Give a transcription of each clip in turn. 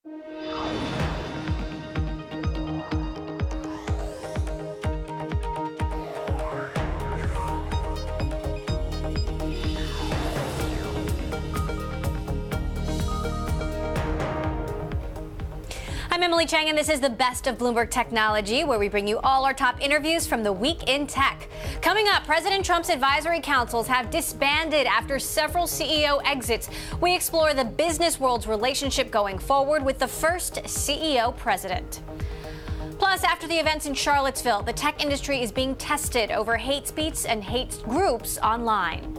I'm Emily Chang, and this is the best of Bloomberg Technology, where we bring you all our top interviews from the week in tech. Coming up, President Trump's advisory councils have disbanded after several CEO exits. We explore the business world's relationship going forward with the first CEO president. Plus, after the events in Charlottesville, the tech industry is being tested over hate speech and hate groups online.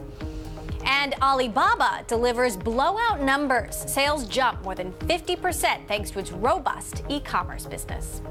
And Alibaba delivers blowout numbers. Sales jump more than 50% thanks to its robust e-commerce business.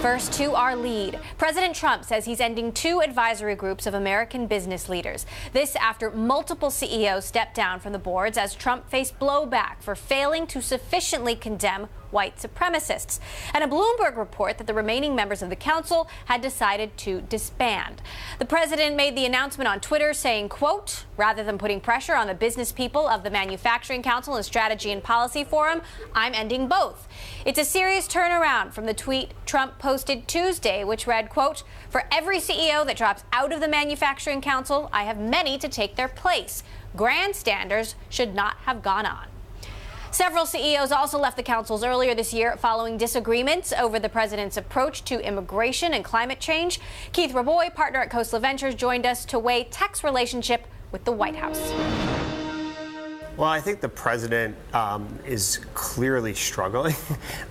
First to our lead. President Trump says he's ending 2 advisory groups of American business leaders. This after multiple CEOs stepped down from the boards as Trump faced blowback for failing to sufficiently condemn white supremacists. And a Bloomberg report that the remaining members of the council had decided to disband. The president made the announcement on Twitter saying, quote, rather than putting pressure on the business people of the Manufacturing Council and Strategy and Policy Forum, I'm ending both. It's a serious turnaround from the tweet Trump posted Tuesday, which read, quote, for every CEO that drops out of the Manufacturing Council, I have many to take their place. Grandstanders should not have gone on. Several CEOs also left the councils earlier this year following disagreements over the president's approach to immigration and climate change. Keith Raboy, partner at Khosla Ventures, joined us to weigh tech's relationship with the White House. Well, I think the president is clearly struggling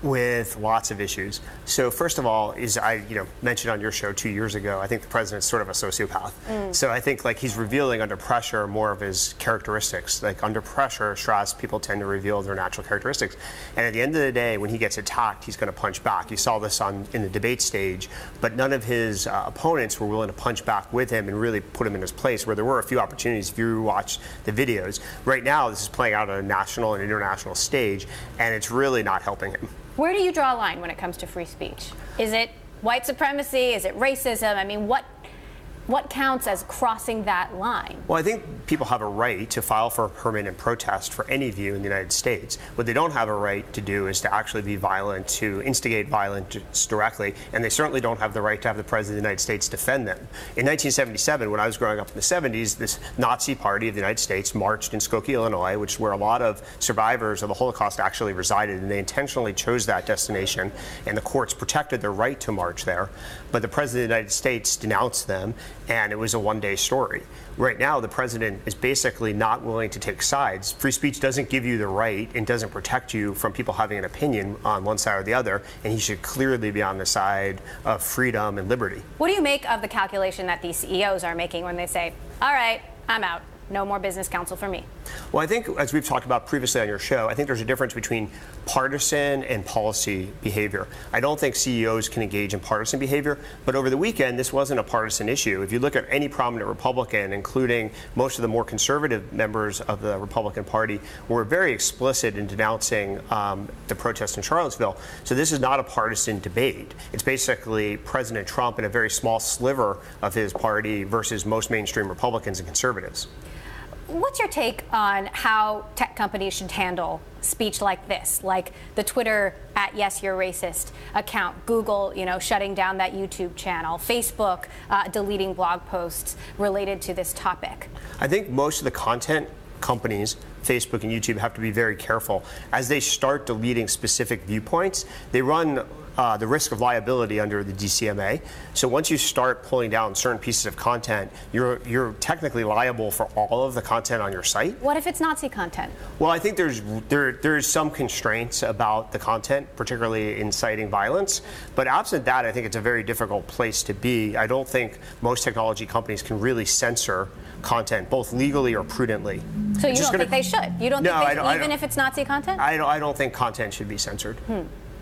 with lots of issues. So first of all, is I mentioned on your show 2 years ago, I think the president's sort of a sociopath. So I think he's revealing under pressure more of his characteristics. Like under pressure, Strauss people tend to reveal their natural characteristics. And at the end of the day, when he gets attacked, he's going to punch back. You saw this in the debate stage, but none of his opponents were willing to punch back with him and really put him in his place, where there were a few opportunities if you watch the videos. Right now, this is playing out on a national and international stage, and it's really not helping him. Where do you draw a line when it comes to free speech? Is it white supremacy? Is it racism? I mean, what counts as crossing that line? Well, I think people have a right to file for a permit and protest for any view in the United States. What they don't have a right to do is to actually be violent, to instigate violence directly, and they certainly don't have the right to have the President of the United States defend them. In 1977, when I was growing up in the 70s, this Nazi party of the United States marched in Skokie, Illinois, which is where a lot of survivors of the Holocaust actually resided, and they intentionally chose that destination, and the courts protected their right to march there. But the President of the United States denounced them, and it was a one-day story. Right now, the president is basically not willing to take sides. Free speech doesn't give you the right and doesn't protect you from people having an opinion on one side or the other, and he should clearly be on the side of freedom and liberty. What do you make of the calculation that these CEOs are making when they say, all right, I'm out? No more business counsel for me? Well, I think, as we've talked about previously on your show, I think there's a difference between partisan and policy behavior. I don't think CEOs can engage in partisan behavior, but over the weekend, this wasn't a partisan issue. If you look at any prominent Republican, including most of the more conservative members of the Republican Party, were very explicit in denouncing the protests in Charlottesville. So this is not a partisan debate. It's basically President Trump and a very small sliver of his party versus most mainstream Republicans and conservatives. What's your take on how tech companies should handle speech like this, like the Twitter @YesYou'reRacist account, Google, shutting down that YouTube channel, Facebook deleting blog posts related to this topic? I think most of the content companies, Facebook and YouTube, have to be very careful. As they start deleting specific viewpoints, they run the risk of liability under the DCMA. So once you start pulling down certain pieces of content, you're technically liable for all of the content on your site. What if it's Nazi content? Well, I think there's some constraints about the content, particularly inciting violence. But absent that, I think it's a very difficult place to be. I don't think most technology companies can really censor content, both legally or prudently. So you don't think they should? You don't think they should, even if it's Nazi content? I don't think content should be censored.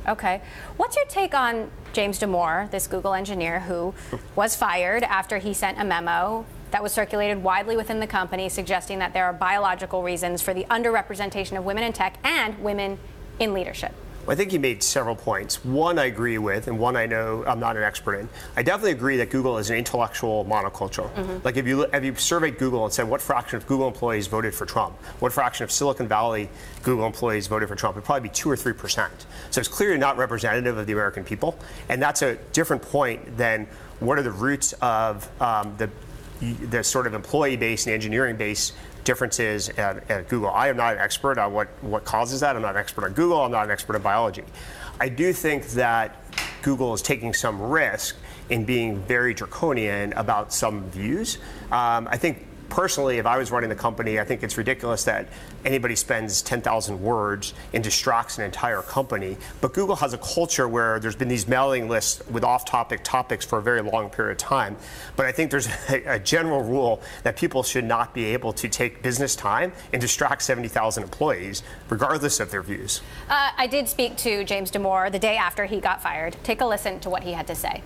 Okay. What's your take on James Damore, this Google engineer who was fired after he sent a memo that was circulated widely within the company suggesting that there are biological reasons for the underrepresentation of women in tech and women in leadership? Well, I think you made several points. One I agree with, and one I know I'm not an expert in. I definitely agree that Google is an intellectual monoculture. Like if you surveyed Google and said what fraction of Google employees voted for Trump, what fraction of Silicon Valley Google employees voted for Trump, it'd probably be 2 or 3%. So it's clearly not representative of the American people, and that's a different point than what are the roots of the sort of employee base and engineering base differences at Google. I am not an expert on what causes that. I'm not an expert on Google. I'm not an expert in biology. I do think that Google is taking some risk in being very draconian about some views. I think personally, if I was running the company, I think it's ridiculous that anybody spends 10,000 words and distracts an entire company. But Google has a culture where there's been these mailing lists with off-topic topics for a very long period of time. But I think there's a general rule that people should not be able to take business time and distract 70,000 employees, regardless of their views. I did speak to James Damore the day after he got fired. Take a listen to what he had to say.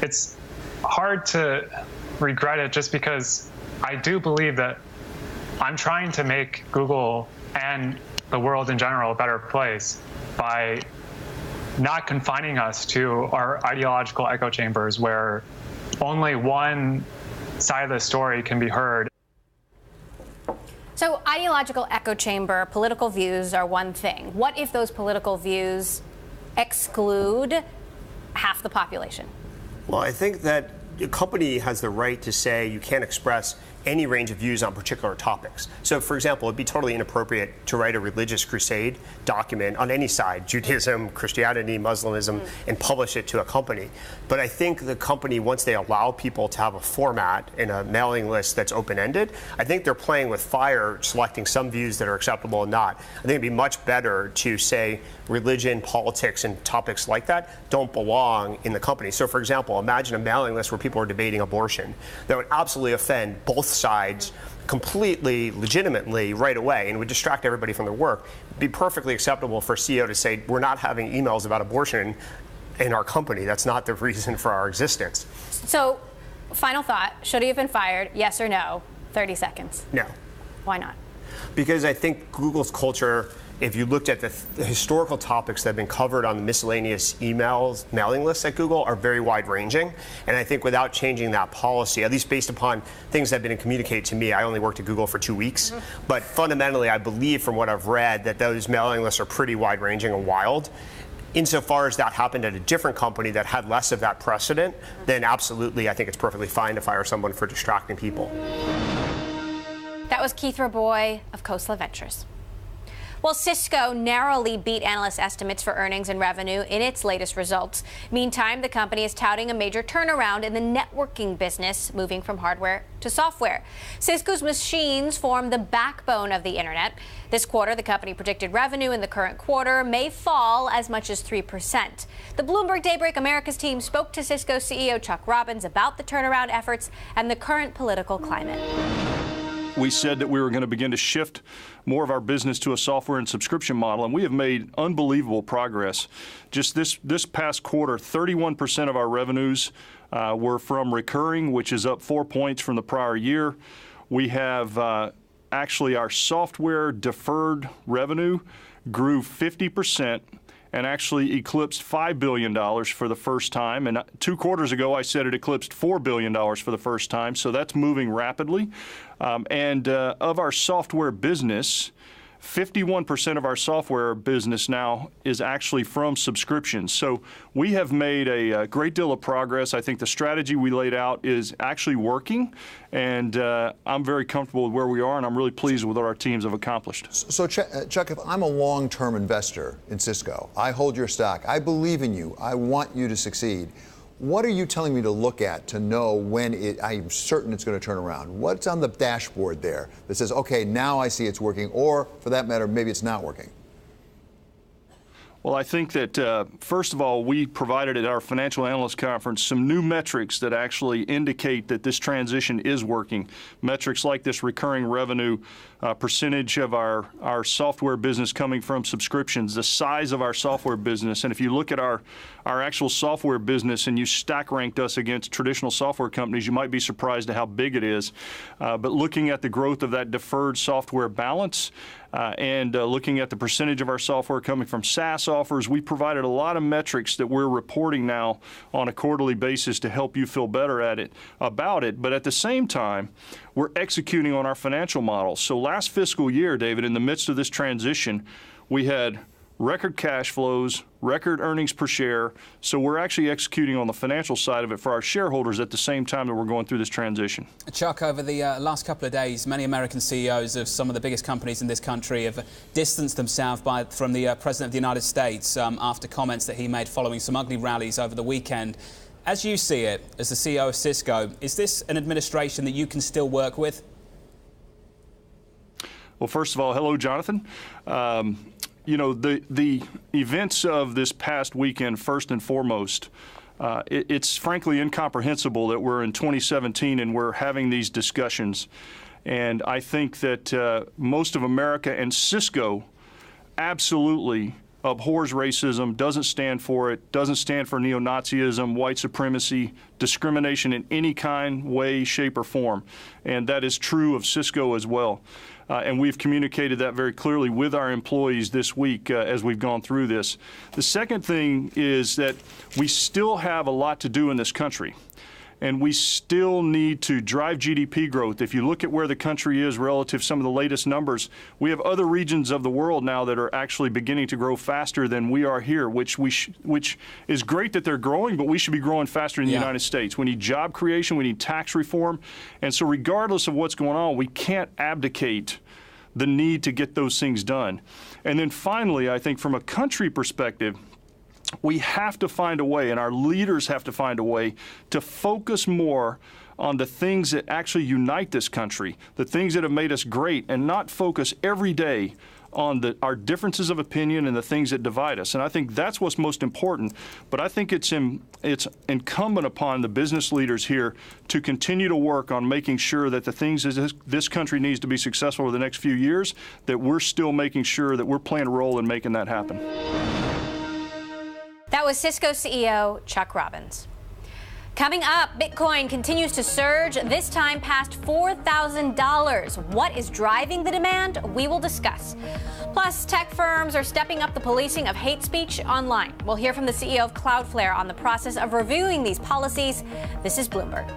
It's hard to regret it just because I do believe that I'm trying to make Google and the world in general a better place by not confining us to our ideological echo chambers where only one side of the story can be heard. So ideological echo chamber, political views are one thing. What if those political views exclude half the population? Well, I think that a company has the right to say you can't express any range of views on particular topics. So, for example, it'd be totally inappropriate to write a religious crusade document on any side, Judaism, Christianity, Muslimism, and publish it to a company. But I think the company, once they allow people to have a format and a mailing list that's open-ended, I think they're playing with fire, selecting some views that are acceptable and not. I think it'd be much better to say religion, politics, and topics like that don't belong in the company. So, for example, imagine a mailing list where people are debating abortion. That would absolutely offend both sides completely legitimately right away and would distract everybody from their work. It'd be perfectly acceptable for a CEO to say, we're not having emails about abortion in our company. That's not the reason for our existence. So, final thought, should he have been fired? Yes or no? 30 seconds. No. Why not? Because I think Google's culture, if you looked at the historical topics that have been covered on the miscellaneous emails, mailing lists at Google, are very wide-ranging. And I think without changing that policy, at least based upon things that have been communicated to me, I only worked at Google for 2 weeks. But fundamentally, I believe from what I've read that those mailing lists are pretty wide-ranging and wild. Insofar as that happened at a different company that had less of that precedent, then absolutely, I think it's perfectly fine to fire someone for distracting people. That was Keith Raboy of Khosla Ventures. Well, Cisco narrowly beat analyst estimates for earnings and revenue in its latest results. Meantime, the company is touting a major turnaround in the networking business, moving from hardware to software. Cisco's machines form the backbone of the internet. This quarter, the company predicted revenue in the current quarter may fall as much as 3%. The Bloomberg Daybreak Americas team spoke to Cisco CEO Chuck Robbins about the turnaround efforts and the current political climate. We said that we were going to begin to shift more of our business to a software and subscription model, and we have made unbelievable progress. Just this past quarter, 31% of our revenues were from recurring, which is up 4 points from the prior year. We have actually our software deferred revenue grew 50%. And actually eclipsed $5 billion for the first time. And 2 quarters ago, I said it eclipsed $4 billion for the first time. So that's moving rapidly. Of our software business, 51% of our software business now is actually from subscriptions. So we have made a great deal of progress. I think the strategy we laid out is actually working, and I'm very comfortable with where we are, and I'm really pleased with what our teams have accomplished. So, Chuck, if I'm a long-term investor in Cisco, I hold your stock, I believe in you, I want you to succeed. What are you telling me to look at to know when I'm certain it's going to turn around? What's on the dashboard there that says, okay, now I see it's working, or for that matter, maybe it's not working? Well, I think that, first of all, we provided at our financial analyst conference some new metrics that actually indicate that this transition is working. Metrics like this recurring revenue, percentage of our software business coming from subscriptions, the size of our software business. And if you look at our actual software business and you stack ranked us against traditional software companies, you might be surprised at how big it is. But looking at the growth of that deferred software balance, and looking at the percentage of our software coming from SaaS offers. We provided a lot of metrics that we're reporting now on a quarterly basis to help you feel better about it. But at the same time, we're executing on our financial model. So last fiscal year, David, in the midst of this transition, we had record cash flows, record earnings per share. So we're actually executing on the financial side of it for our shareholders at the same time that we're going through this transition. Chuck, over the last couple of days, many American CEOs of some of the biggest companies in this country have distanced themselves from the President of the United States after comments that he made following some ugly rallies over the weekend. As you see it, as the CEO of Cisco, is this an administration that you can still work with? Well, first of all, hello, Jonathan. You know, the events of this past weekend, first and foremost, it's frankly incomprehensible that we're in 2017 and we're having these discussions. And I think that most of America and Cisco absolutely abhors racism, doesn't stand for it, doesn't stand for neo-Nazism, white supremacy, discrimination in any kind, way, shape, or form. And that is true of Cisco as well. And we've communicated that very clearly with our employees this week as we've gone through this. The second thing is that we still have a lot to do in this country. And we still need to drive GDP growth. If you look at where the country is relative to some of the latest numbers, we have other regions of the world now that are actually beginning to grow faster than we are here, which is great that they're growing, but we should be growing faster in the United States. We need job creation, we need tax reform. And so regardless of what's going on, we can't abdicate the need to get those things done. And then finally, I think from a country perspective, we have to find a way, and our leaders have to find a way to focus more on the things that actually unite this country, the things that have made us great, and not focus every day on our differences of opinion and the things that divide us. And I think that's what's most important. But I think it's incumbent upon the business leaders here to continue to work on making sure that the things that this country needs to be successful over the next few years, that we're still making sure that we're playing a role in making that happen. That was Cisco CEO Chuck Robbins. Coming up, Bitcoin continues to surge, this time past $4,000. What is driving the demand? We will discuss. Plus, tech firms are stepping up the policing of hate speech online. We'll hear from the CEO of Cloudflare on the process of reviewing these policies. This is Bloomberg.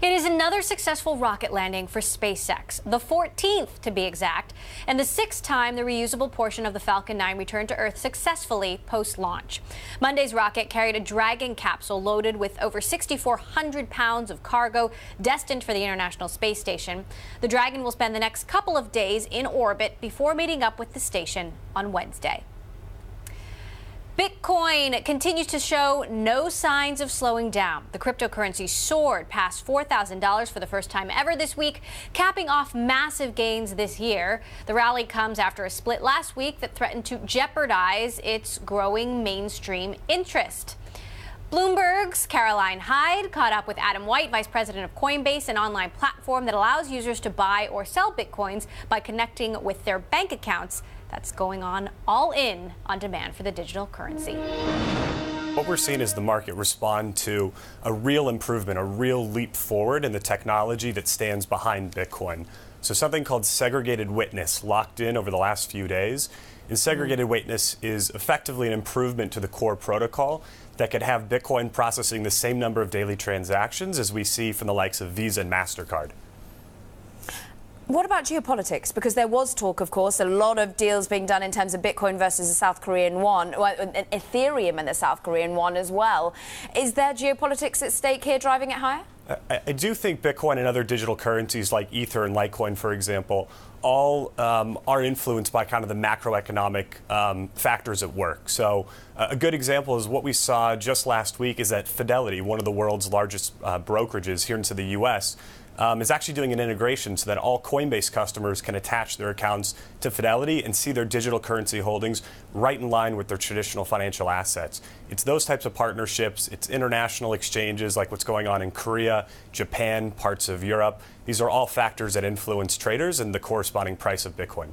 It is another successful rocket landing for SpaceX, the 14th to be exact, and the 6th time the reusable portion of the Falcon 9 returned to Earth successfully post-launch. Monday's rocket carried a Dragon capsule loaded with over 6,400 pounds of cargo destined for the International Space Station. The Dragon will spend the next couple of days in orbit before meeting up with the station on Wednesday. Bitcoin continues to show no signs of slowing down. The cryptocurrency soared past $4,000 for the first time ever this week, capping off massive gains this year. The rally comes after a split last week that threatened to jeopardize its growing mainstream interest. Bloomberg's Caroline Hyde caught up with Adam White, vice president of Coinbase, an online platform that allows users to buy or sell Bitcoins by connecting with their bank accounts. That's going all in on demand for the digital currency. What we're seeing is the market respond to a real improvement, a real leap forward in the technology that stands behind Bitcoin. So something called segregated witness locked in over the last few days. And segregated witness is effectively an improvement to the core protocol that could have Bitcoin processing the same number of daily transactions as we see from the likes of Visa and MasterCard. What about geopolitics? Because there was talk, of course, a lot of deals being done in terms of Bitcoin versus the South Korean won, Ethereum and the South Korean won as well. Is there geopolitics at stake here driving it higher? I do think Bitcoin and other digital currencies like Ether and Litecoin, for example, all are influenced by kind of the macroeconomic factors at work. So a good example is what we saw just last week is that Fidelity, one of the world's largest brokerages here into the U.S., is actually doing an integration so that all Coinbase customers can attach their accounts to Fidelity and see their digital currency holdings right in line with their traditional financial assets. It's those types of partnerships. It's international exchanges like what's going on in Korea, Japan, parts of Europe. These are all factors that influence traders and the corresponding price of Bitcoin.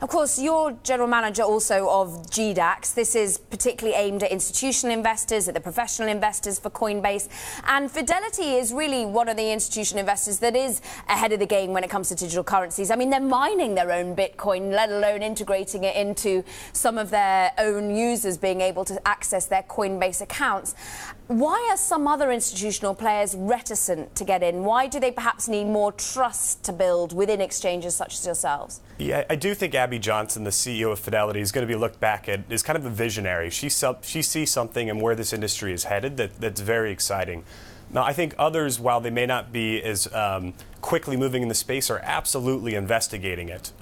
Of course, you're general manager also of GDAX. This is particularly aimed at institutional investors, at the professional investors for Coinbase. And Fidelity is really one of the institutional investors that is ahead of the game when it comes to digital currencies. I mean, they're mining their own Bitcoin, let alone integrating it into some of their own users being able to access their Coinbase accounts. Why are some other institutional players reticent to get in? Why do they perhaps need more trust to build within exchanges such as yourselves? Yeah, I do think Abby Johnson, the CEO of Fidelity, is going to be looked back at as kind of a visionary. She sees something in where this industry is headed that's very exciting. Now, I think others, while they may not be as quickly moving in the space, are absolutely investigating it.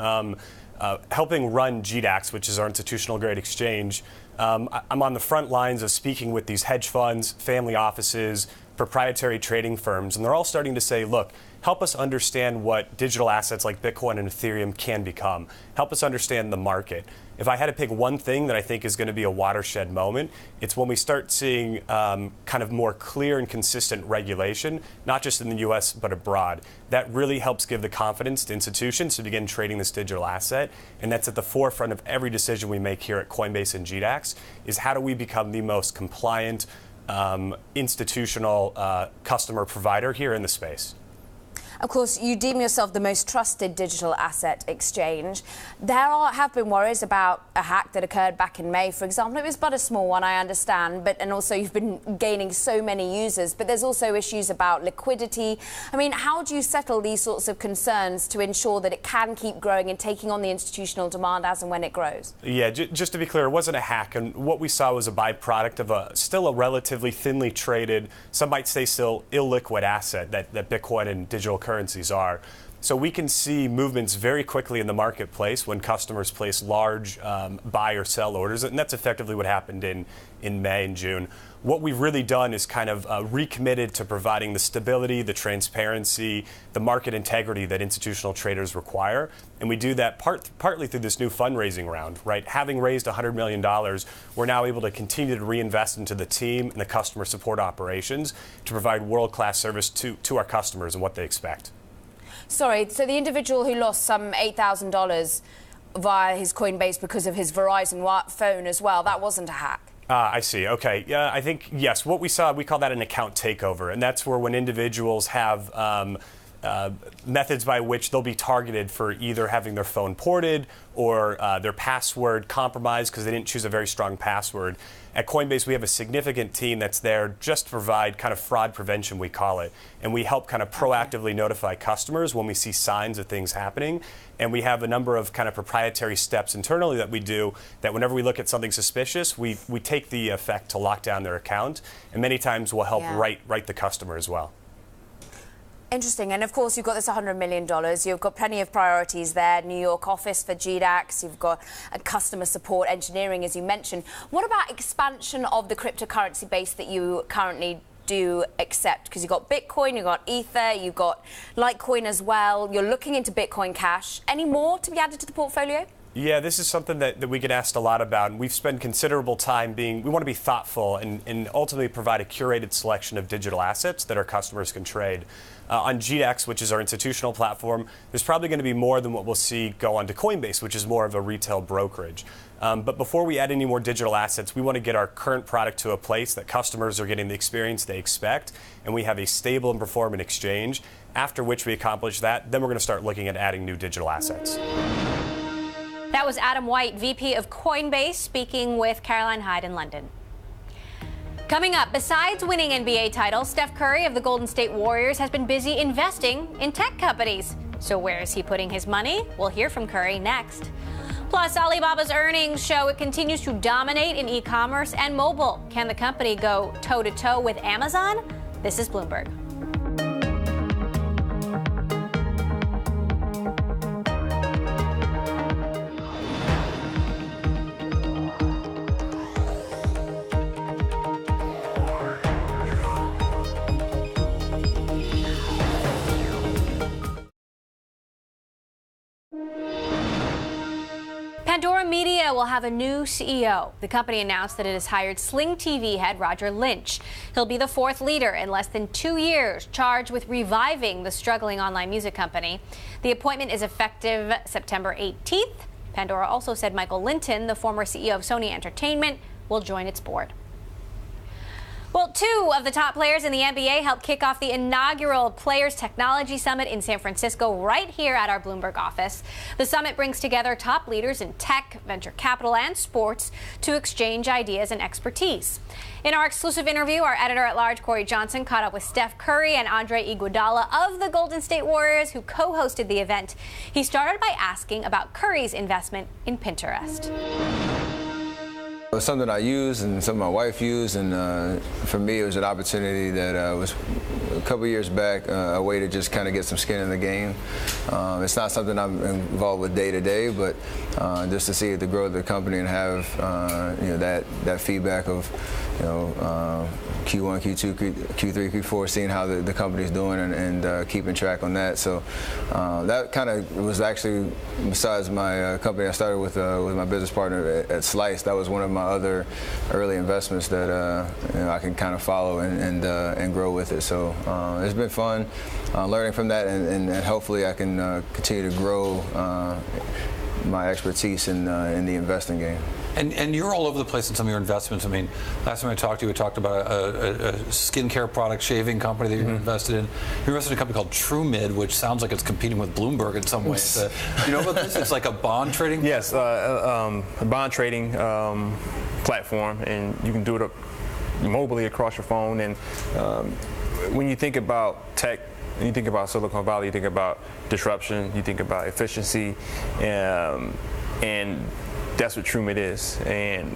Helping run GDAX, which is our institutional grade exchange, I'm on the front lines of speaking with these hedge funds, family offices, proprietary trading firms, and they're all starting to say, look, help us understand what digital assets like Bitcoin and Ethereum can become. Help us understand the market. If I had to pick one thing that I think is going to be a watershed moment, it's when we start seeing kind of more clear and consistent regulation, not just in the U.S., but abroad. That really helps give the confidence to institutions to begin trading this digital asset. And that's at the forefront of every decision we make here at Coinbase and GDAX, is how do we become the most compliant institutional customer provider here in the space. Of course, you deem yourself the most trusted digital asset exchange. There have been worries about a hack that occurred back in May, for example. It was but a small one, I understand, and also you've been gaining so many users, but there's also issues about liquidity. I mean, how do you settle these sorts of concerns to ensure that it can keep growing and taking on the institutional demand as and when it grows? Yeah, just to be clear, it wasn't a hack, and what we saw was a byproduct of still a relatively thinly traded, some might say still illiquid asset that Bitcoin and digital currencies are. So we can see movements very quickly in the marketplace when customers place large buy or sell orders, and that's effectively what happened in May and June. What we've really done is kind of recommitted to providing the stability, the transparency, the market integrity that institutional traders require. And we do that partly through this new fundraising round, right? Having raised $100 million, we're now able to continue to reinvest into the team and the customer support operations to provide world-class service to our customers and what they expect. Sorry, so the individual who lost some $8,000 via his Coinbase because of his Verizon phone as well, that wasn't a hack? I see. Okay. Yeah, I think, yes, what we saw, we call that an account takeover. And that's where when individuals have methods by which they'll be targeted for either having their phone ported or their password compromised because they didn't choose a very strong password. At Coinbase, we have a significant team that's there just to provide kind of fraud prevention, we call it. And we help kind of proactively notify customers when we see signs of things happening. And we have a number of kind of proprietary steps internally that we do that whenever we look at something suspicious, we take the effect to lock down their account. And many times we'll help write the customer as well. Interesting. And of course, you've got this $100 million. You've got plenty of priorities there. New York office for GDAX. You've got a customer support, engineering, as you mentioned. What about expansion of the cryptocurrency base that you currently do accept? Because you've got Bitcoin, you've got Ether, you've got Litecoin as well. You're looking into Bitcoin Cash. Any more to be added to the portfolio? Yeah, this is something that we get asked a lot about, and we've spent considerable time we want to be thoughtful and ultimately provide a curated selection of digital assets that our customers can trade. On GDAX, which is our institutional platform, there's probably going to be more than what we'll see go onto Coinbase, which is more of a retail brokerage. But before we add any more digital assets, we want to get our current product to a place that customers are getting the experience they expect, and we have a stable and performant exchange. After which we accomplish that, then we're going to start looking at adding new digital assets. That was Adam White, VP of Coinbase, speaking with Caroline Hyde in London. Coming up, besides winning NBA titles, Steph Curry of the Golden State Warriors has been busy investing in tech companies. So where is he putting his money? We'll hear from Curry next. Plus, Alibaba's earnings show it continues to dominate in e-commerce and mobile. Can the company go toe-to-toe with Amazon? This is Bloomberg. Pandora Media will have a new CEO. The company announced that it has hired Sling TV head Roger Lynch. He'll be the fourth leader in less than 2 years, charged with reviving the struggling online music company. The appointment is effective September 18th. Pandora also said Michael Linton, the former CEO of Sony Entertainment, will join its board. Well, two of the top players in the NBA helped kick off the inaugural Players Technology Summit in San Francisco right here at our Bloomberg office. The summit brings together top leaders in tech, venture capital, and sports to exchange ideas and expertise. In our exclusive interview, our editor-at-large, Corey Johnson, caught up with Steph Curry and Andre Iguodala of the Golden State Warriors, who co-hosted the event. He started by asking about Curry's investment in Pinterest. It was something I used and something my wife used, and for me it was an opportunity that was a couple years back, a way to just kind of get some skin in the game. It's not something I'm involved with day to day, but just to see the growth of the company and have that feedback of Q1, Q2, Q3, Q4, seeing how the company's doing and keeping track on that. So that kind of was actually, besides my company I started with my business partner at Slice, that was one of my other early investments that I can kind of follow and grow with it. So it's been fun learning from that, and hopefully I can continue to grow my expertise in the investing game. And you're all over the place in some of your investments. I mean, last time I talked to you, we talked about a skincare product shaving company that you're invested in. You're invested in a company called TrueMid, which sounds like it's competing with Bloomberg in some ways. You know about this? It's like a bond trading? Yes, a bond trading platform, and you can do it mobily across your phone. And when you think about tech, and you think about Silicon Valley, you think about disruption, you think about efficiency, and that's what TrueMid is. And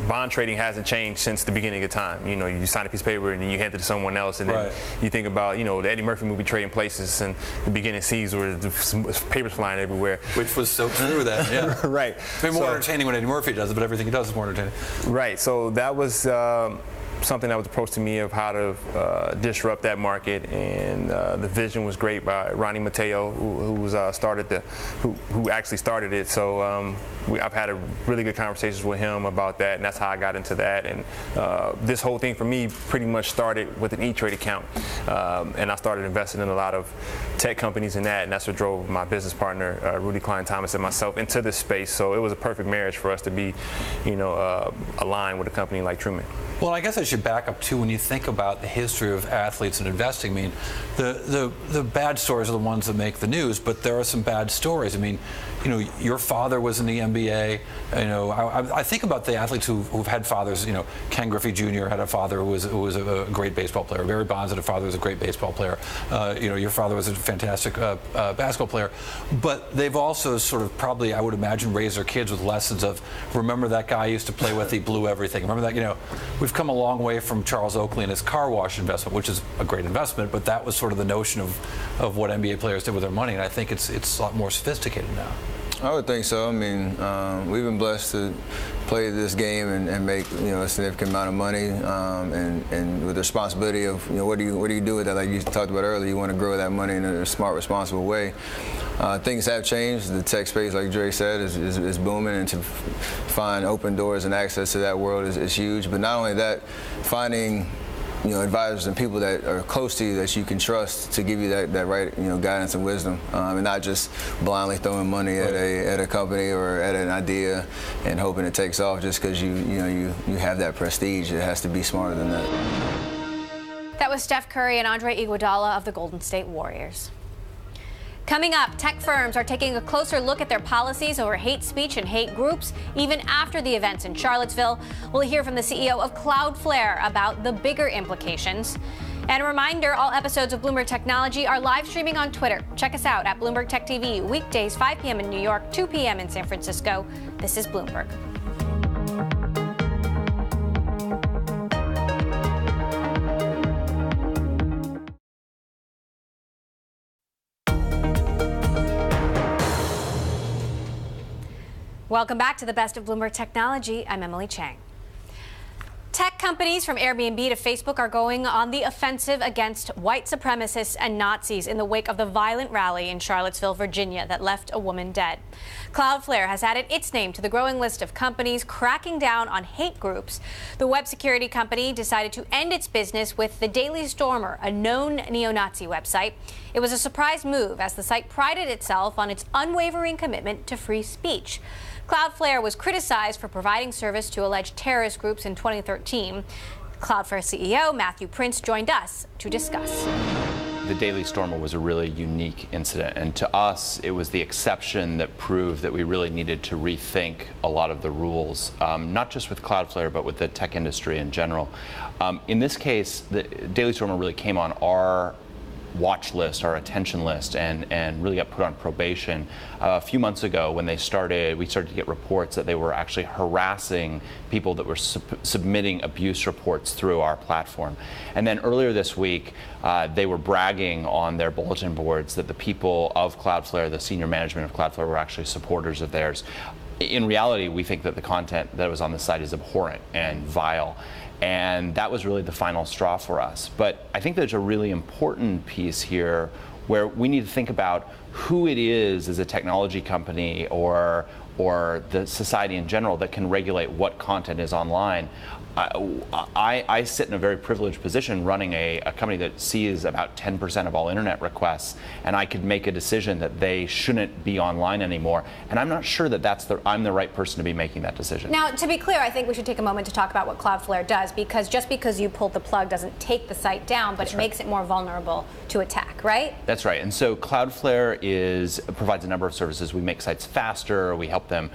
bond trading hasn't changed since the beginning of time. You know, you sign a piece of paper and then you hand it to someone else, and then you think about, the Eddie Murphy movie Trading Places, and the beginning scenes where the papers flying everywhere. Which was so true that, yeah. Right. Maybe more entertaining when Eddie Murphy does it, but everything he does is more entertaining. Right. So that was something that was approached to me of how to disrupt that market, and the vision was great by Ronnie Mateo, who actually started it. So I've had a really good conversations with him about that, and that's how I got into that. And this whole thing for me pretty much started with an E-Trade account, and I started investing in a lot of tech companies in that, and that's what drove my business partner, Rudy Klein Thomas, and myself into this space. So it was a perfect marriage for us to be, aligned with a company like TrueMid. Well, I guess I should back up too. When you think about the history of athletes and investing, I mean, the bad stories are the ones that make the news, but there are some bad stories. I mean, your father was in the NBA. I think about the athletes who've had fathers. Ken Griffey Jr. had a father who was a great baseball player. Barry Bonds had a father who was a great baseball player. Your father was a fantastic basketball player. But they've also sort of probably, I would imagine, raised their kids with lessons of, remember that guy I used to play with, he blew everything. Remember that, we've come a long way from Charles Oakley and his car wash investment, which is a great investment, but that was sort of the notion of what NBA players did with their money, and I think it's a lot more sophisticated now. I would think so. I mean, we've been blessed to play this game and make a significant amount of money, and with the responsibility of what do you do with that? Like you talked about earlier, you want to grow that money in a smart, responsible way. Things have changed. The tech space, like Dre said, is booming, and to find open doors and access to that world is huge. But not only that, finding advisors and people that are close to you that you can trust to give you that right guidance and wisdom, and not just blindly throwing money at a company or at an idea and hoping it takes off just because you have that prestige. It has to be smarter than that. That was Steph Curry and Andre Iguodala of the Golden State Warriors. Coming up, tech firms are taking a closer look at their policies over hate speech and hate groups, even after the events in Charlottesville. We'll hear from the CEO of Cloudflare about the bigger implications. And a reminder, all episodes of Bloomberg Technology are live streaming on Twitter. Check us out at Bloomberg Tech TV, weekdays 5 p.m. in New York, 2 p.m. in San Francisco. This is Bloomberg. Welcome back to the Best of Bloomberg Technology. I'm Emily Chang. Tech companies from Airbnb to Facebook are going on the offensive against white supremacists and Nazis in the wake of the violent rally in Charlottesville, Virginia that left a woman dead. Cloudflare has added its name to the growing list of companies cracking down on hate groups. The web security company decided to end its business with the Daily Stormer, a known neo-Nazi website. It was a surprise move as the site prided itself on its unwavering commitment to free speech. Cloudflare was criticized for providing service to alleged terrorist groups in 2013. Cloudflare CEO Matthew Prince joined us to discuss. The Daily Stormer was a really unique incident, and to us, it was the exception that proved that we really needed to rethink a lot of the rules, not just with Cloudflare, but with the tech industry in general. In this case, the Daily Stormer really came on our watch list, our attention list, and really got put on probation a few months ago when we started to get reports that they were actually harassing people that were submitting abuse reports through our platform. And then earlier this week, they were bragging on their bulletin boards that the people of Cloudflare, the senior management of Cloudflare, were actually supporters of theirs. In reality, we think that the content that was on the site is abhorrent and vile. And that was really the final straw for us. But I think there's a really important piece here where we need to think about who it is as a technology company or the society in general that can regulate what content is online. I sit in a very privileged position running a company that sees about 10% of all internet requests, and I could make a decision that they shouldn't be online anymore. And I'm not sure that I'm the right person to be making that decision. Now, to be clear, I think we should take a moment to talk about what Cloudflare does, because just because you pulled the plug doesn't take the site down, but it makes it more vulnerable to attack, right? That's right. And so Cloudflare provides a number of services. We make sites faster, we help them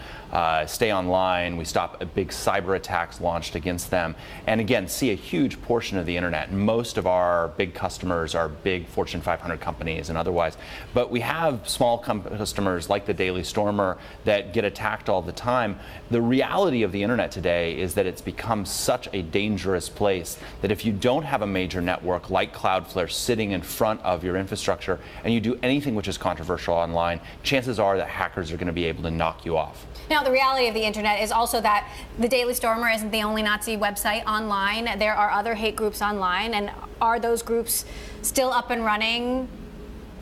stay online, we stop big cyber attacks launched against them, and again, see a huge portion of the internet. Most of our big customers are big Fortune 500 companies and otherwise, but we have small customers like the Daily Stormer that get attacked all the time. The reality of the internet today is that it's become such a dangerous place that if you don't have a major network like Cloudflare sitting in front of your infrastructure and you do anything which is controversial online, chances are that hackers are going to be able to knock you off. Now, the reality of the internet is also that the Daily Stormer isn't the only Nazi website online. There are other hate groups online, and are those groups still up and running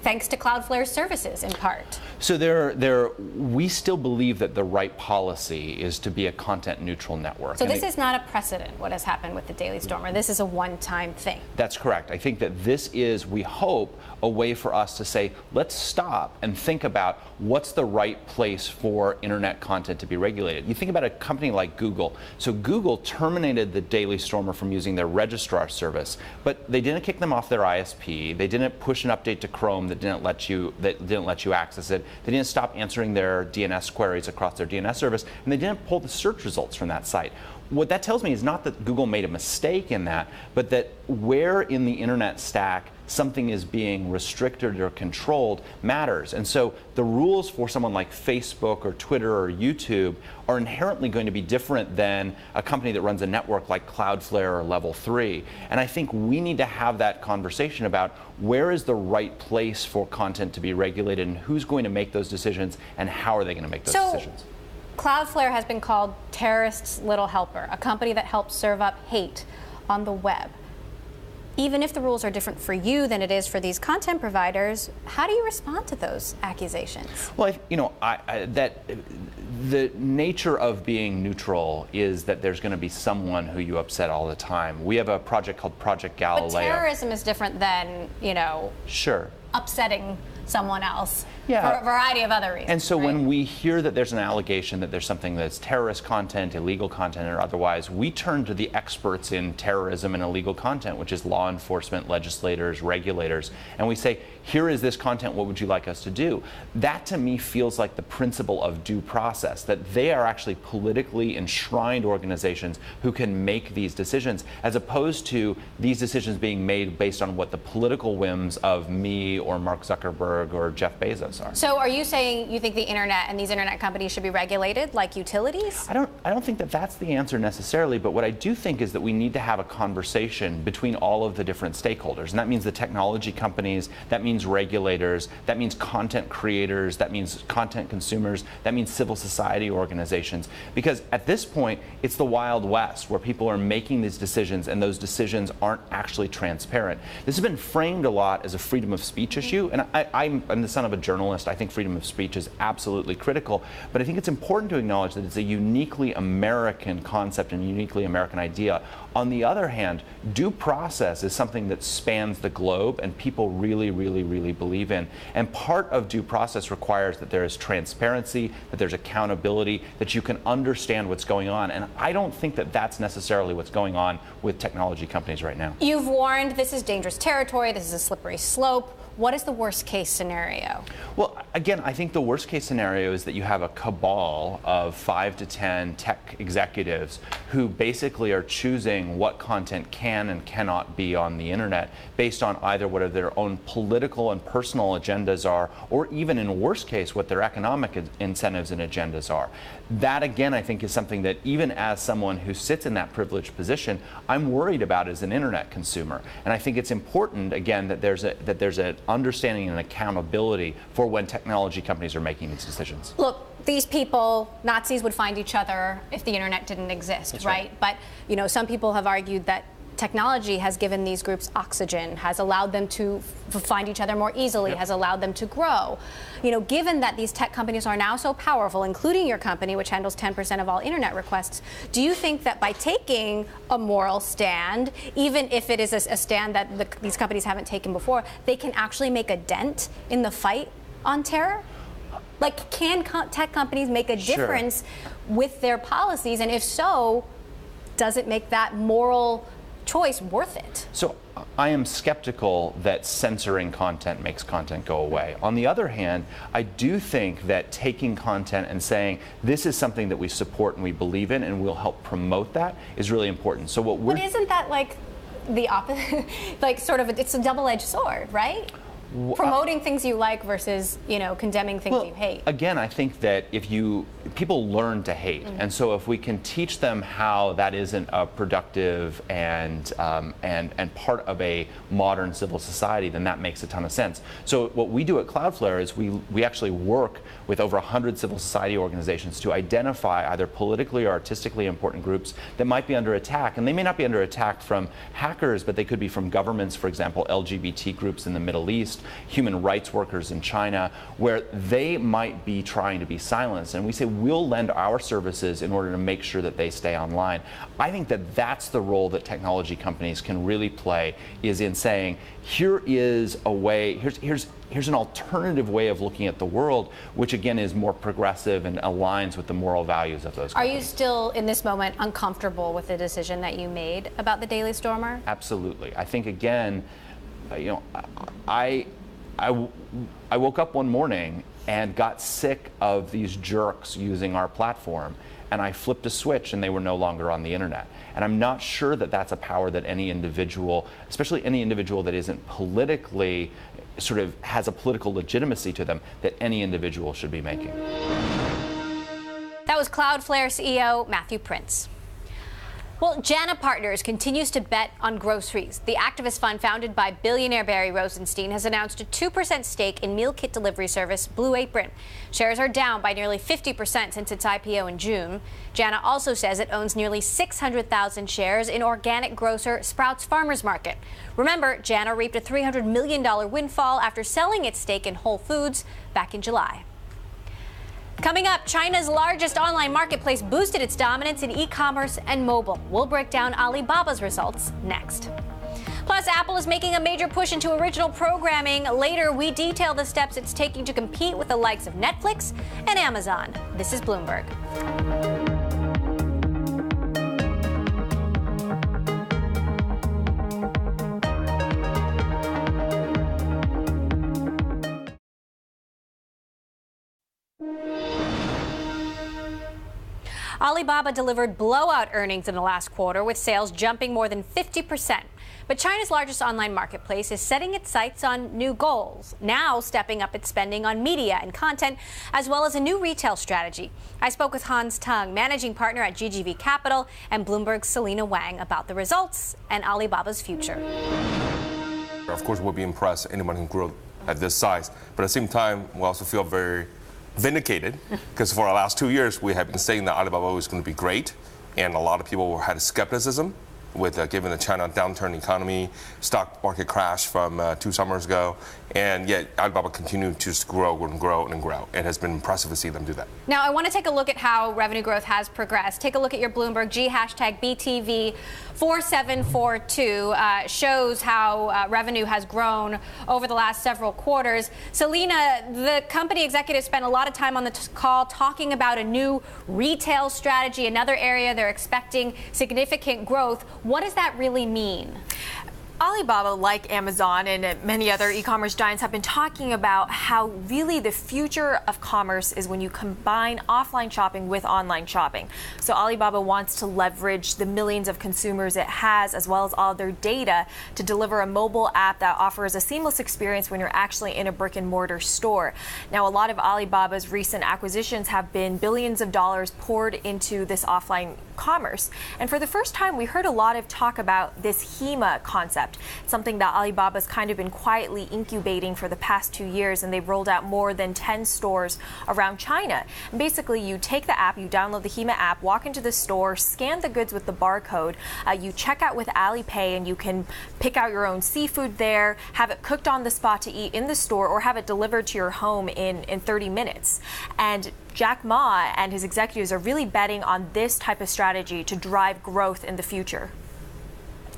thanks to Cloudflare's services in part? So we still believe that the right policy is to be a content-neutral network. So this is not a precedent, what has happened with the Daily Stormer. This is a one-time thing. That's correct. I think that this is, we hope, a way for us to say, let's stop and think about what's the right place for internet content to be regulated. You think about a company like Google. So Google terminated the Daily Stormer from using their registrar service, but they didn't kick them off their ISP. They didn't push an update to Chrome that didn't let you access it. They didn't stop answering their DNS queries across their DNS service, and they didn't pull the search results from that site. What that tells me is not that Google made a mistake in that, but that where in the internet stack something is being restricted or controlled matters. And so the rules for someone like Facebook or Twitter or YouTube are inherently going to be different than a company that runs a network like Cloudflare or Level 3. And I think we need to have that conversation about where is the right place for content to be regulated and who's going to make those decisions and how are they going to make those decisions. Cloudflare has been called terrorists' little helper, a company that helps serve up hate on the web. Even if the rules are different for you than it is for these content providers, how do you respond to those accusations? Well, the nature of being neutral is that there's going to be someone who you upset all the time. We have a project called Project Galileo. But terrorism is different than, Sure. upsetting someone else for a variety of other reasons. And so when we hear that there's an allegation that there's something that's terrorist content, illegal content, or otherwise, we turn to the experts in terrorism and illegal content, which is law enforcement, legislators, regulators, and we say, here is this content, what would you like us to do? That to me feels like the principle of due process, that they are actually politically enshrined organizations who can make these decisions, as opposed to these decisions being made based on what the political whims of me or Mark Zuckerberg Bloomberg or Jeff Bezos are. So are you saying you think the internet and these internet companies should be regulated like utilities? I don't think that that's the answer necessarily, but what I do think is that we need to have a conversation between all of the different stakeholders. And that means the technology companies, that means regulators, that means content creators, that means content consumers, that means civil society organizations. Because at this point, it's the Wild West where people are making these decisions and those decisions aren't actually transparent. This has been framed a lot as a freedom of speech issue, and I'm the son of a journalist. I think freedom of speech is absolutely critical, but I think it's important to acknowledge that it's a uniquely American concept and uniquely American idea. On the other hand, due process is something that spans the globe and people really, really, really believe in. And part of due process requires that there is transparency, that there's accountability, that you can understand what's going on. And I don't think that that's necessarily what's going on with technology companies right now. You've warned this is dangerous territory, this is a slippery slope. What is the worst case scenario? Well, again, I think the worst case scenario is that you have a cabal of 5 to 10 tech executives who basically are choosing what content can and cannot be on the internet based on either what their own political and personal agendas are, or even in worst case, what their economic incentives and agendas are. That, again, I think is something that even as someone who sits in that privileged position, I'm worried about as an internet consumer. And I think it's important, again, that there's an understanding and accountability for when technology companies are making these decisions. Look, these people, Nazis would find each other if the internet didn't exist, That's right? But, you know, some people have argued that technology has given these groups oxygen, has allowed them to find each other more easily, has allowed them to grow. You know, given that these tech companies are now so powerful, including your company, which handles 10% of all internet requests, do you think that by taking a moral stand, even if it is a stand that these companies haven't taken before, they can actually make a dent in the fight on terror? Like, can tech companies make a difference with their policies? And if so, does it make that moral choice worth it? So I am skeptical that censoring content makes content go away. On the other hand, I do think that taking content and saying this is something that we support and we believe in and we'll help promote that is really important. So what we're— But isn't that like the opposite? Like sort of, it's a double-edged sword, right? Promoting things you like versus, you know, condemning things you hate. Again, I think that people learn to hate, and so if we can teach them how that isn't a productive and part of a modern civil society, then that makes a ton of sense. So what we do at Cloudflare is we actually work with over 100 civil society organizations to identify either politically or artistically important groups that might be under attack, and they may not be under attack from hackers, but they could be from governments, for example, LGBT groups in the Middle East, human rights workers in China, where they might be trying to be silenced. And we say we'll lend our services in order to make sure that they stay online. I think that that's the role that technology companies can really play, is in saying, here is a way, here's an alternative way of looking at the world, which again is more progressive and aligns with the moral values of those companies. Are you still, in this moment, uncomfortable with the decision that you made about the Daily Stormer? Absolutely. I think, again, you know, I woke up one morning and got sick of these jerks using our platform, and I flipped a switch and they were no longer on the internet. And I'm not sure that that's a power that any individual, especially any individual that isn't politically, sort of has a political legitimacy to them, that any individual should be making. That was Cloudflare CEO Matthew Prince. Well, JANA Partners continues to bet on groceries. The activist fund founded by billionaire Barry Rosenstein has announced a 2% stake in meal kit delivery service Blue Apron. Shares are down by nearly 50% since its IPO in June. JANA also says it owns nearly 600,000 shares in organic grocer Sprouts Farmers Market. Remember, JANA reaped a $300 million windfall after selling its stake in Whole Foods back in July. Coming up, China's largest online marketplace boosted its dominance in e-commerce and mobile. We'll break down Alibaba's results next. Plus, Apple is making a major push into original programming. Later, we detail the steps it's taking to compete with the likes of Netflix and Amazon. This is Bloomberg. Alibaba delivered blowout earnings in the last quarter, with sales jumping more than 50%. But China's largest online marketplace is setting its sights on new goals, now stepping up its spending on media and content, as well as a new retail strategy. I spoke with Hans Tung, managing partner at GGV Capital, and Bloomberg's Selena Wang about the results and Alibaba's future. Of course, we'll be impressed anyone can grow at this size, but at the same time, we also feel very vindicated because for the last 2 years, we have been saying that Alibaba was going to be great, and a lot of people had skepticism with given the China downturn economy, stock market crash from 2 summers ago, and yet Alibaba continued to just grow and grow and grow. It has been impressive to see them do that. Now, I want to take a look at how revenue growth has progressed. Take a look at your Bloomberg G #BTV 4742 shows how revenue has grown over the last several quarters. Selena, the company executives spent a lot of time on the call talking about a new retail strategy, another area they're expecting significant growth. What does that really mean? Alibaba, like Amazon and many other e-commerce giants, have been talking about how really the future of commerce is when you combine offline shopping with online shopping. So Alibaba wants to leverage the millions of consumers it has, as well as all their data, to deliver a mobile app that offers a seamless experience when you're actually in a brick and mortar store. Now, a lot of Alibaba's recent acquisitions have been billions of dollars poured into this offline commerce. And for the first time, we heard a lot of talk about this HEMA concept, something that Alibaba's kind of been quietly incubating for the past 2 years, and they've rolled out more than 10 stores around China. And basically, you take the app, you download the HEMA app, walk into the store, scan the goods with the barcode, you check out with Alipay, and you can pick out your own seafood there, have it cooked on the spot to eat in the store, or have it delivered to your home in 30 minutes. And Jack Ma and his executives are really betting on this type of strategy to drive growth in the future.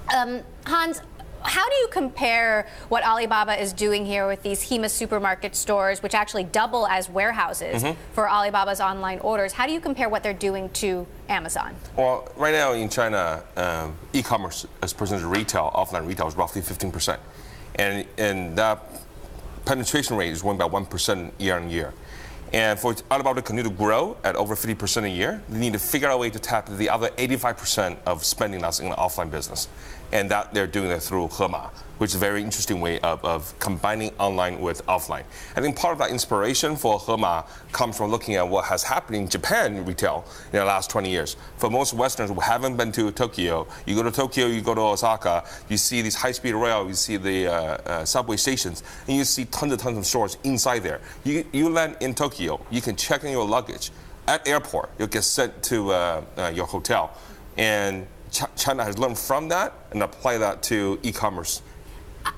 Hans, how do you compare what Alibaba is doing here with these HEMA supermarket stores, which actually double as warehouses for Alibaba's online orders? How do you compare what they're doing to Amazon? Well, right now in China, e-commerce as percentage of retail, offline retail, is roughly 15%. And that penetration rate is going by 1% year on year. And for Alibaba to continue to grow at over 50% a year, they need to figure out a way to tap the other 85% of spending that's in the offline business. And that they're doing that through Hema, which is a very interesting way of combining online with offline. I think part of that inspiration for Hema comes from looking at what has happened in Japan retail in the last 20 years. For most Westerners who haven't been to Tokyo, you go to Tokyo, you go to Osaka, you see these high-speed rail, you see the subway stations, and you see tons of stores inside there. You land in Tokyo, you can check in your luggage. At airport, you'll get sent to your hotel. And China has learned from that and apply that to e-commerce.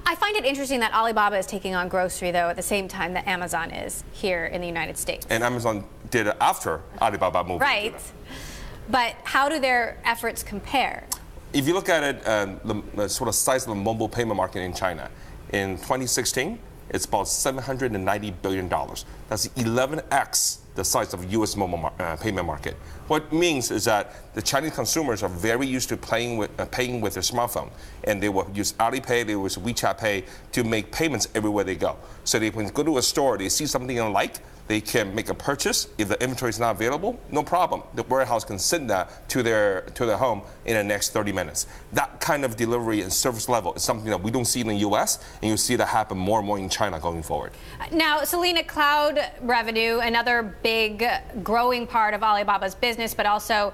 I find it interesting that Alibaba is taking on grocery, though, at the same time that Amazon is here in the United States. And Amazon did it after Alibaba moved. Right. But how do their efforts compare? If you look at it, the sort of size of the mobile payment market in China, in 2016, it's about $790 billion. That's 11x the size of U.S. mobile payment market. What it means is that the Chinese consumers are very used to paying with their smartphone, and they will use Alipay, they will use WeChat Pay to make payments everywhere they go. So they when they go to a store, they see something they like, they can make a purchase. If the inventory is not available, no problem. The warehouse can send that to their home in the next 30 minutes. That kind of delivery and service level is something that we don't see in the U.S., and you'll see that happen more and more in China going forward. Now, Selena, cloud revenue, another big growing part of Alibaba's business, but also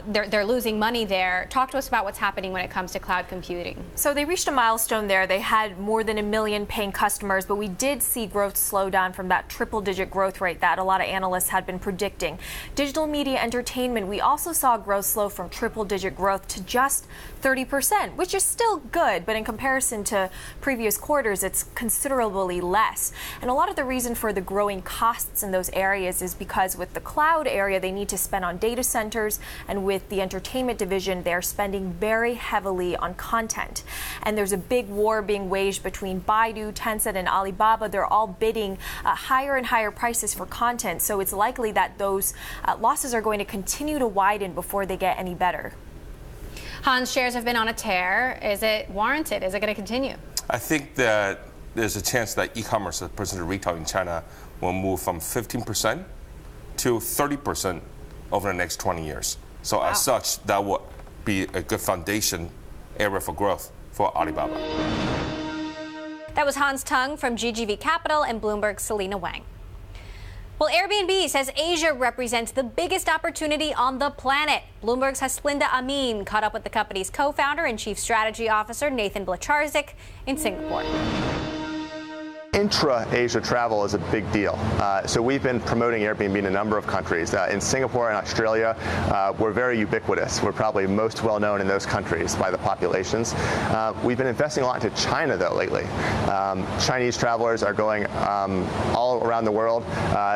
they're losing money there. Talk to us about what's happening when it comes to cloud computing. So they reached a milestone there. They had more than 1 million paying customers, but we did see growth slow down from that triple-digit growth rate that a lot of analysts had been predicting. Digital media entertainment, we also saw growth slow from triple-digit growth to just 30%, which is still good, but in comparison to previous quarters, it's considerably less. And a lot of the reason for the growing costs in those areas is because with the cloud area, they need to spend on data centers, and with the entertainment division, they're spending very heavily on content. And there's a big war being waged between Baidu, Tencent, and Alibaba. They're all bidding higher and higher prices for content, so it's likely that those losses are going to continue to widen before they get any better. Hans, shares have been on a tear. Is it warranted? Is it going to continue? I think that there's a chance that e-commerce as a percentage of retail in China will move from 15% to 30% over the next 20 years. So as such, that would be a good foundation area for growth for Alibaba. That was Hans Tung from GGV Capital and Bloomberg's Selena Wang. Well, Airbnb says Asia represents the biggest opportunity on the planet. Bloomberg's Haslinda Amin caught up with the company's co-founder and chief strategy officer, Nathan Blecharczyk, in Singapore. Intra-Asia travel is a big deal. So we've been promoting Airbnb in a number of countries. In Singapore and Australia, we're very ubiquitous. We're probably most well known in those countries by the populations. We've been investing a lot into China, though, lately. Chinese travelers are going all around the world.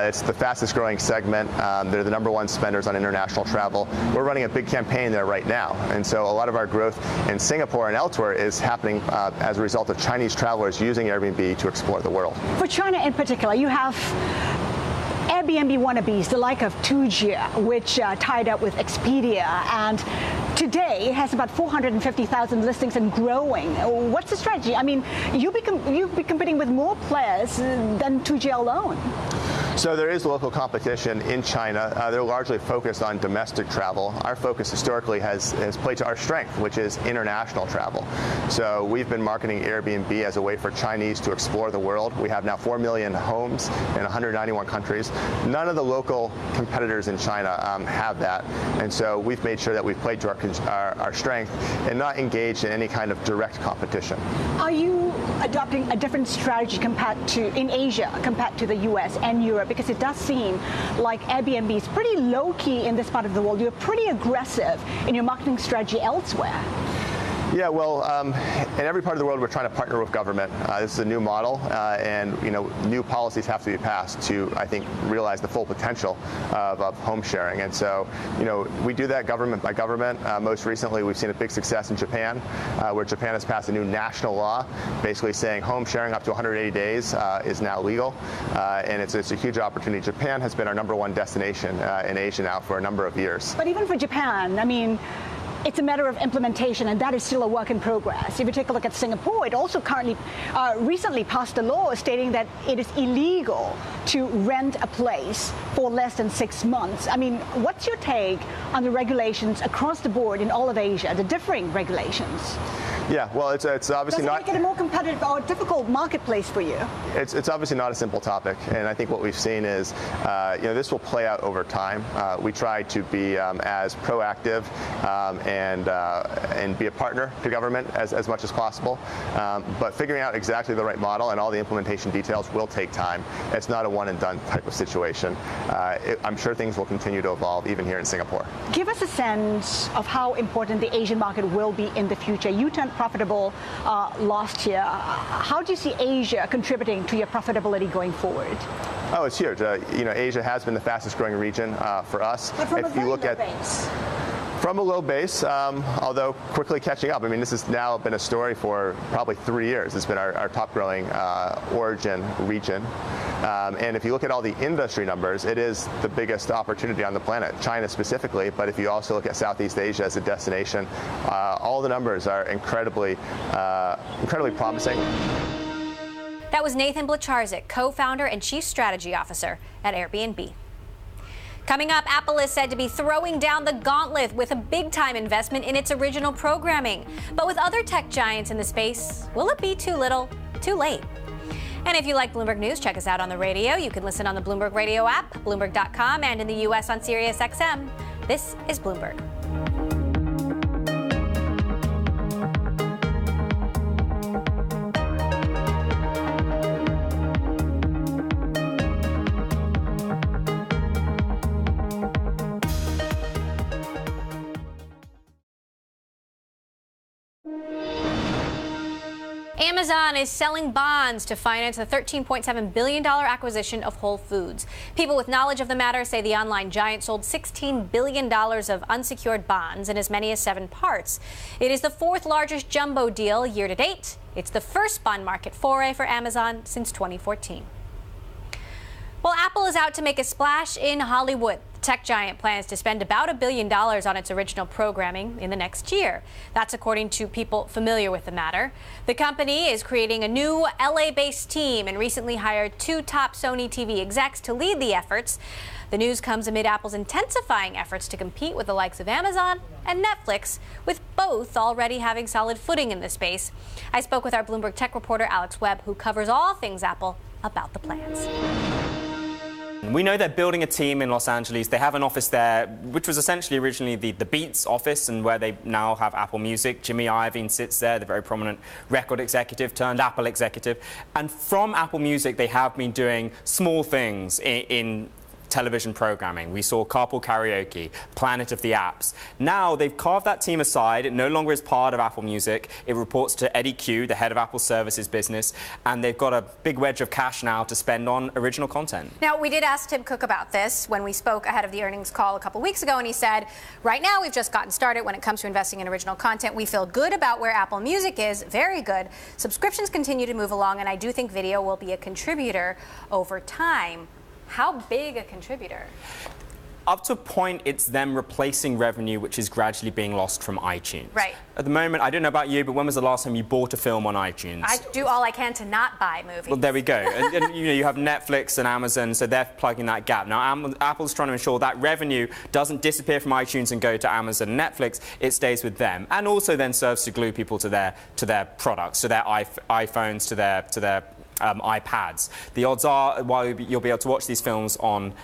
It's the fastest growing segment. They're the #1 spenders on international travel. We're running a big campaign there right now. And so a lot of our growth in Singapore and elsewhere is happening as a result of Chinese travelers using Airbnb to explore the world. For China in particular, you have Airbnb wannabes, the like of Tujia, which tied up with Expedia, and today it has about 450,000 listings and growing. What's the strategy? I mean, you'll be competing with more players than Tujia alone. So there is local competition in China. They're largely focused on domestic travel. Our focus historically has played to our strength, which is international travel. So we've been marketing Airbnb as a way for Chinese to explore the world. We have now 4 million homes in 191 countries. None of the local competitors in China have that. And so we've made sure that we've played to our strength and not engaged in any kind of direct competition. Are you adopting a different strategy in Asia compared to the US and Europe? Because it does seem like Airbnb is pretty low-key in this part of the world. You're pretty aggressive in your marketing strategy elsewhere. Yeah, well, in every part of the world, we're trying to partner with government. This is a new model, and new policies have to be passed to, I think, realize the full potential of home sharing. And so, we do that government by government. Most recently, we've seen a big success in Japan, where Japan has passed a new national law, basically saying home sharing up to 180 days is now legal, and it's a huge opportunity. Japan has been our #1 destination in Asia now for a number of years. But even for Japan, I mean, it's a matter of implementation, and that is still a work in progress. If you take a look at Singapore, it also recently passed a law stating that it is illegal to rent a place for less than 6 months. I mean, what's your take on the regulations across the board in all of Asia, the differing regulations? Yeah, well, it's obviously not. Does it make it a more competitive or difficult marketplace for you? It's obviously not a simple topic, and I think what we've seen is, this will play out over time. We try to be as proactive and be a partner to government as much as possible. But figuring out exactly the right model and all the implementation details will take time. It's not a one-and-done type of situation. I'm sure things will continue to evolve even here in Singapore. Give us a sense of how important the Asian market will be in the future. You turned profitable last year. How do you see Asia contributing to your profitability going forward? Oh, it's huge. Asia has been the fastest growing region for us. But from a very low base. From a low base, although quickly catching up. I mean, this has now been a story for probably 3 years. It's been our top growing origin region. And if you look at all the industry numbers, it is the biggest opportunity on the planet, China specifically. But if you also look at Southeast Asia as a destination, all the numbers are incredibly promising. That was Nathan Blecharczyk, co-founder and chief strategy officer at Airbnb. Coming up, Apple is said to be throwing down the gauntlet with a big-time investment in its original programming. But with other tech giants in the space, will it be too little, too late? And if you like Bloomberg News, check us out on the radio. You can listen on the Bloomberg Radio app, Bloomberg.com, and in the U.S. on SiriusXM. This is Bloomberg. Amazon is selling bonds to finance the $13.7 billion acquisition of Whole Foods. People with knowledge of the matter say the online giant sold $16 billion of unsecured bonds in as many as 7 parts. It is the 4th largest jumbo deal year to date. It's the first bond market foray for Amazon since 2014. Well, Apple is out to make a splash in Hollywood. Tech giant plans to spend about $1 billion on its original programming in the next year. That's according to people familiar with the matter. The company is creating a new LA-based team and recently hired 2 top Sony TV execs to lead the efforts. The news comes amid Apple's intensifying efforts to compete with the likes of Amazon and Netflix, with both already having solid footing in the space. I spoke with our Bloomberg tech reporter Alex Webb, who covers all things Apple, about the plans. We know they're building a team in Los Angeles. They have an office there, which was essentially originally the Beats office, and where they now have Apple Music. Jimmy Iovine sits there, the very prominent record executive turned Apple executive. And from Apple Music, they have been doing small things in television programming. We saw Carpool Karaoke, Planet of the Apps. Now they've carved that team aside. It no longer is part of Apple Music. It reports to Eddie Q, the head of Apple Services business, and they've got a big wedge of cash now to spend on original content. Now, we did ask Tim Cook about this when we spoke ahead of the earnings call a couple weeks ago, and he said, right now we've just gotten started when it comes to investing in original content. We feel good about where Apple Music is, very good. Subscriptions continue to move along, and I do think video will be a contributor over time. How big a contributor? Up to a point, it's them replacing revenue which is gradually being lost from iTunes. Right. At the moment, I don't know about you, but when was the last time you bought a film on iTunes? I do all I can to not buy movies. Well, there we go. and you have Netflix and Amazon, so they're plugging that gap. Now, Apple's trying to ensure that revenue doesn't disappear from iTunes and go to Amazon and Netflix. It stays with them, and also then serves to glue people to their products, to their iPhones, to their iPads. The odds are, while you'll be able to watch these films on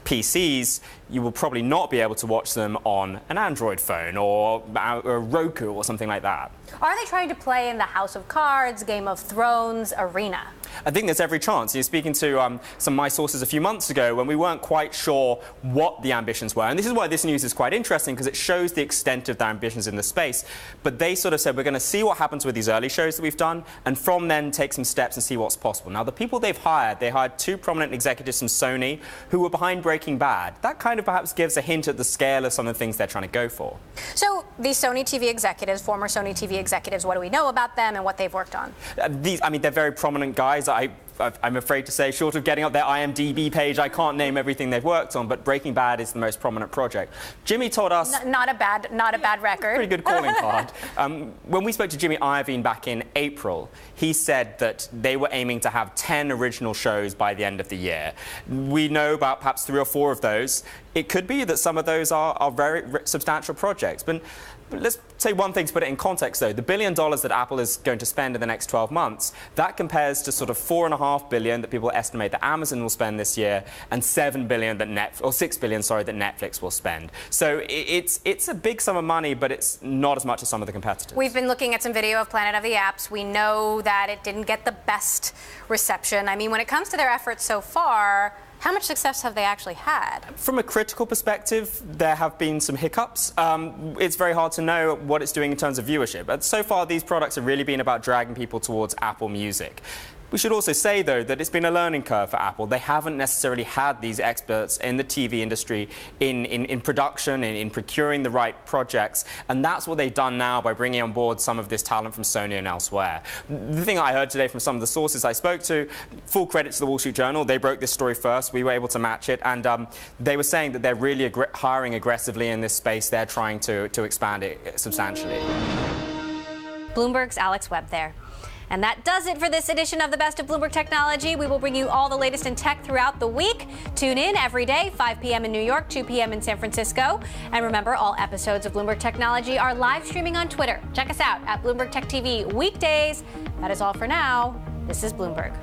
PCs, you will probably not be able to watch them on an Android phone or a Roku or something like that. Are they trying to play in the House of Cards, Game of Thrones arena? I think there's every chance. You're speaking to some of my sources a few months ago when we weren't quite sure what the ambitions were. And this is why this news is quite interesting, because it shows the extent of their ambitions in the space. But they sort of said, we're going to see what happens with these early shows that we've done, and from then take some steps and see what's possible. Now, the people they've hired, they hired 2 prominent executives from Sony who were behind Breaking Bad. That kind of perhaps gives a hint at the scale of some of the things they're trying to go for. So these Sony TV executives, former Sony TV executives, what do we know about them and what they've worked on? They're very prominent guys. I'm afraid to say, short of getting up their IMDb page, I can't name everything they've worked on, but Breaking Bad is the most prominent project. Jimmy told us... Not a bad record. Pretty good calling card. When we spoke to Jimmy Iovine back in April, he said that they were aiming to have 10 original shows by the end of the year. We know about perhaps 3 or 4 of those. It could be that some of those are very substantial projects. But let's say one thing to put it in context, though. The $1 billion that Apple is going to spend in the next 12 months, that compares to sort of $4.5 billion that people estimate that Amazon will spend this year, and $6 billion, that Netflix will spend. So it's a big sum of money, but it's not as much as some of the competitors. We've been looking at some video of Planet of the Apps. We know that it didn't get the best reception. I mean, when it comes to their efforts so far, how much success have they actually had? From a critical perspective, there have been some hiccups. It's very hard to know what it's doing in terms of viewership. But so far, these products have really been about dragging people towards Apple Music. We should also say, though, that it's been a learning curve for Apple. They haven't necessarily had these experts in the TV industry in production, in procuring the right projects. And that's what they've done now by bringing on board some of this talent from Sony and elsewhere. The thing I heard today from some of the sources I spoke to, full credit to the Wall Street Journal, they broke this story first. We were able to match it. And they were saying that they're really hiring aggressively in this space. They're trying to expand it substantially. Bloomberg's Alex Webb there. And that does it for this edition of the Best of Bloomberg Technology. We will bring you all the latest in tech throughout the week. Tune in every day, 5 p.m. in New York, 2 p.m. in San Francisco. And remember, all episodes of Bloomberg Technology are live streaming on Twitter. Check us out at Bloomberg Tech TV weekdays. That is all for now. This is Bloomberg.